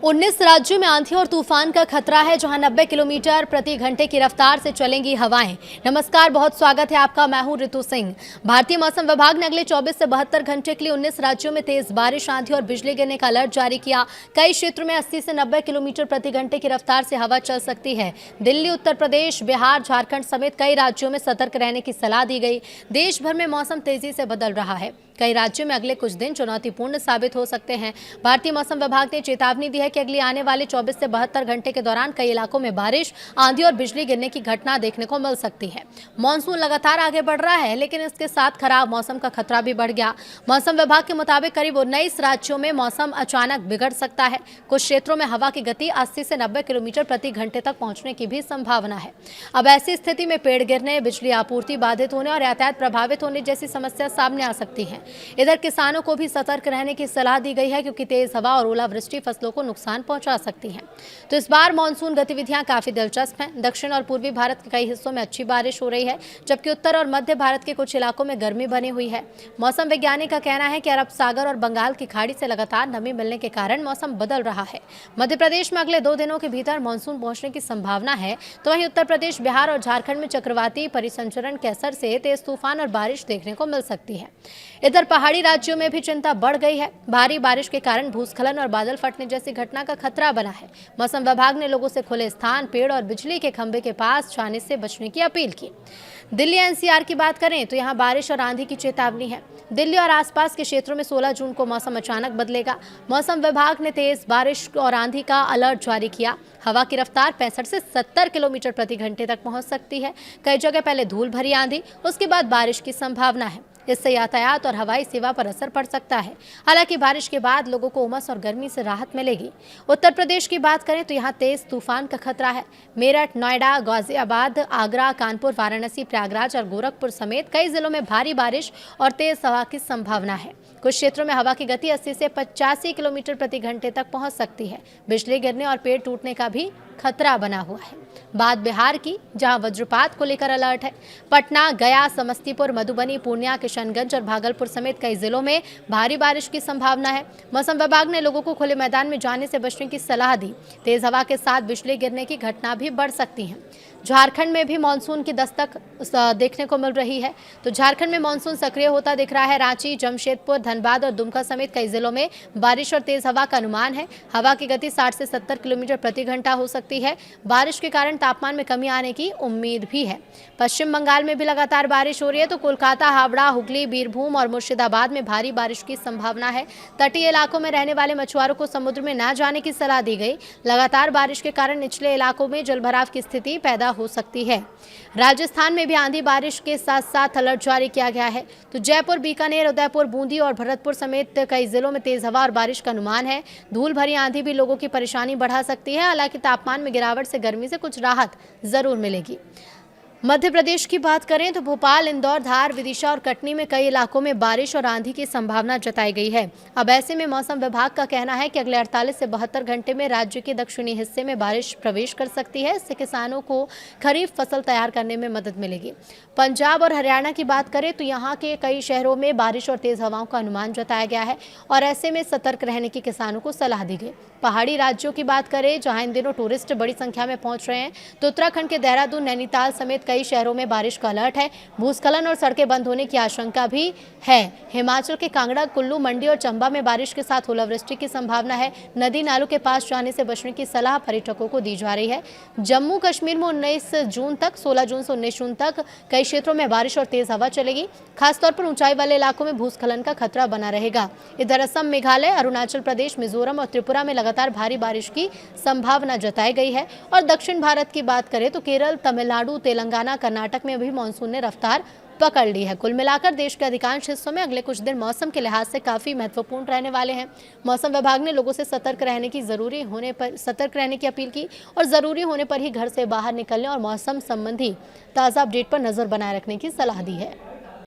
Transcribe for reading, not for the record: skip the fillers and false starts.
19 राज्यों में आंधी और तूफान का खतरा है, जहां 90 किलोमीटर प्रति घंटे की रफ्तार से चलेंगी हवाएं। नमस्कार, बहुत स्वागत है आपका। मैं हूं ऋतु सिंह। भारतीय मौसम विभाग ने अगले 24 से 72 घंटे के लिए 19 राज्यों में तेज बारिश, आंधी और बिजली गिरने का अलर्ट जारी किया। कई क्षेत्रों में 80 से 90 किलोमीटर प्रति घंटे की रफ्तार से हवा चल सकती है। दिल्ली, उत्तर प्रदेश, बिहार, झारखंड समेत कई राज्यों में सतर्क रहने की सलाह दी गई। देश भर में मौसम तेजी से बदल रहा है। कई राज्यों में अगले कुछ दिन चुनौतीपूर्ण साबित हो सकते हैं। भारतीय मौसम विभाग ने चेतावनी दी है कि अगले आने वाले 24 से 72 घंटे के दौरान कई इलाकों में बारिश, आंधी और बिजली गिरने की घटना देखने को मिल सकती है। मॉनसून लगातार आगे बढ़ रहा है, लेकिन इसके साथ खराब मौसम का खतरा भी बढ़ गया। मौसम विभाग के मुताबिक करीब 19 राज्यों में मौसम अचानक बिगड़ सकता है। कुछ क्षेत्रों में हवा की गति 80 से 90 किलोमीटर प्रति घंटे तक पहुंचने की भी संभावना है। अब ऐसी स्थिति में पेड़ गिरने, बिजली आपूर्ति बाधित होने और यातायात प्रभावित होने जैसी समस्या सामने आ सकती है। इधर किसानों को भी सतर्क रहने की सलाह दी गई है, क्योंकि तेज हवा और ओलावृष्टि फसलों को नुकसान पहुंचा सकती है। तो इस बार मानसून गतिविधियां काफी दिलचस्प हैं। दक्षिण और पूर्वी भारत के कई हिस्सों में अच्छी बारिश हो रही है, जबकि उत्तर और मध्य भारत के कुछ इलाकों में गर्मी बनी हुई है। मौसम वैज्ञानिक का कहना है कि अरब सागर और बंगाल की खाड़ी से लगातार नमी मिलने के कारण मौसम बदल रहा है। मध्य प्रदेश में अगले 2 दिनों के भीतर मानसून पहुंचने की संभावना है, तो वहीं उत्तर प्रदेश, बिहार और झारखंड में चक्रवाती परिसंचरण के असर से तेज तूफान और बारिश देखने को मिल सकती है। इधर पहाड़ी राज्यों में भी चिंता बढ़ गई है। भारी बारिश के कारण भूस्खलन और बादल फटने जैसी घटना का खतरा बना है। मौसम विभाग ने लोगों से खुले स्थान, पेड़ और बिजली के खंभे के पास जाने से बचने की अपील की। दिल्ली एनसीआर की बात करें तो यहाँ बारिश और आंधी की चेतावनी है। दिल्ली और आसपास के क्षेत्रों में 16 जून को मौसम अचानक बदलेगा। मौसम विभाग ने तेज बारिश और आंधी का अलर्ट जारी किया। हवा की रफ्तार 65 से 70 किलोमीटर प्रति घंटे तक पहुंच सकती है। कई जगह पहले धूल भरी आंधी, उसके बाद बारिश की संभावना है। इससे यातायात और हवाई सेवा पर असर पड़ सकता है। हालांकि बारिश के बाद लोगों को उमस और गर्मी से राहत मिलेगी। उत्तर प्रदेश की बात करें तो यहाँ तेज तूफान का खतरा है। मेरठ, नोएडा, गाजियाबाद, आगरा, कानपुर, वाराणसी, प्रयागराज और गोरखपुर समेत कई जिलों में भारी बारिश और तेज हवा की संभावना है। कुछ क्षेत्रों में हवा की गति 80 से 85 किलोमीटर प्रति घंटे तक पहुंच सकती है। बिजली गिरने और पेड़ टूटने का भी खतरा बना हुआ है। बात बिहार की, जहां वज्रपात को लेकर अलर्ट है। पटना, गया, समस्तीपुर, मधुबनी, पूर्णिया, किशनगंज और भागलपुर समेत कई जिलों में भारी बारिश की संभावना है। मौसम विभाग ने लोगों को खुले मैदान में जाने से बचने की सलाह दी। तेज हवा के साथ बिजली गिरने की घटना भी बढ़ सकती है। झारखंड में भी मानसून की दस्तक देखने को मिल रही है। तो झारखंड में मानसून सक्रिय होता दिख रहा है। रांची, जमशेदपुर, धनबाद और दुमका समेत कई जिलों में बारिश और तेज हवा का अनुमान है। हवा की गति 60 से 70 किलोमीटर प्रति घंटा हो सकती है। बारिश के कारण तापमान में कमी आने की उम्मीद भी है। पश्चिम बंगाल में भी लगातार बारिश हो रही है। तो कोलकाता, हावड़ा, हुगली, बीरभूम और मुर्शिदाबाद में भारी बारिश की संभावना है। तटीय इलाकों में रहने वाले मछुआरों को समुद्र में न जाने की सलाह दी गई। लगातार बारिश के कारण निचले इलाकों में जलभराव की स्थिति पैदा हो सकती है। राजस्थान में भी आंधी बारिश के साथ साथ अलर्ट जारी किया गया है। तो जयपुर, बीकानेर, उदयपुर, बूंदी और भरतपुर समेत कई जिलों में तेज हवा और बारिश का अनुमान है। धूल भरी आंधी भी लोगों की परेशानी बढ़ा सकती है। हालांकि तापमान में गिरावट से गर्मी से कुछ राहत जरूर मिलेगी। मध्य प्रदेश की बात करें तो भोपाल, इंदौर, धार, विदिशा और कटनी में कई इलाकों में बारिश और आंधी की संभावना जताई गई है। अब ऐसे में मौसम विभाग का कहना है कि अगले 48 से 72 घंटे में राज्य के दक्षिणी हिस्से में बारिश प्रवेश कर सकती है। इससे किसानों को खरीफ फसल तैयार करने में मदद मिलेगी। पंजाब और हरियाणा की बात करें तो यहाँ के कई शहरों में बारिश और तेज हवाओं का अनुमान जताया गया है और ऐसे में सतर्क रहने की किसानों को सलाह दी गई। पहाड़ी राज्यों की बात करें, जहाँ इन दिनों टूरिस्ट बड़ी संख्या में पहुंच रहे हैं, तो उत्तराखंड के देहरादून, नैनीताल समेत कई शहरों में बारिश का अलर्ट है। भूस्खलन और सड़कें बंद होने की आशंका भी है। हिमाचल के कांगड़ा, कुल्लू, मंडी और चंबा में बारिश के साथ ओलावृष्टि की संभावना है। नदी नालों के पास जाने से बचने की सलाह पर्यटकों को दी जा रही है। जम्मू कश्मीर में 19 जून तक 16 जून से 19 जून तक कई क्षेत्रों में बारिश और तेज हवा चलेगी। खासतौर पर ऊंचाई वाले इलाकों में भूस्खलन का खतरा बना रहेगा। इधर असम, मेघालय, अरुणाचल प्रदेश, मिजोरम और त्रिपुरा में लगातार भारी बारिश की संभावना जताई गई है। और दक्षिण भारत की बात करें तो केरल, तमिलनाडु, तेलंगाना, कर्नाटक में भी मानसून ने रफ्तार पकड़ ली है। कुल मिलाकर देश के अधिकांश हिस्सों में अगले कुछ दिन मौसम के लिहाज से काफी महत्वपूर्ण रहने वाले हैं। मौसम विभाग ने लोगों से सतर्क रहने की अपील की और जरूरी होने पर ही घर से बाहर निकलने और मौसम संबंधी ताज़ा अपडेट पर नजर बनाए रखने की सलाह दी है।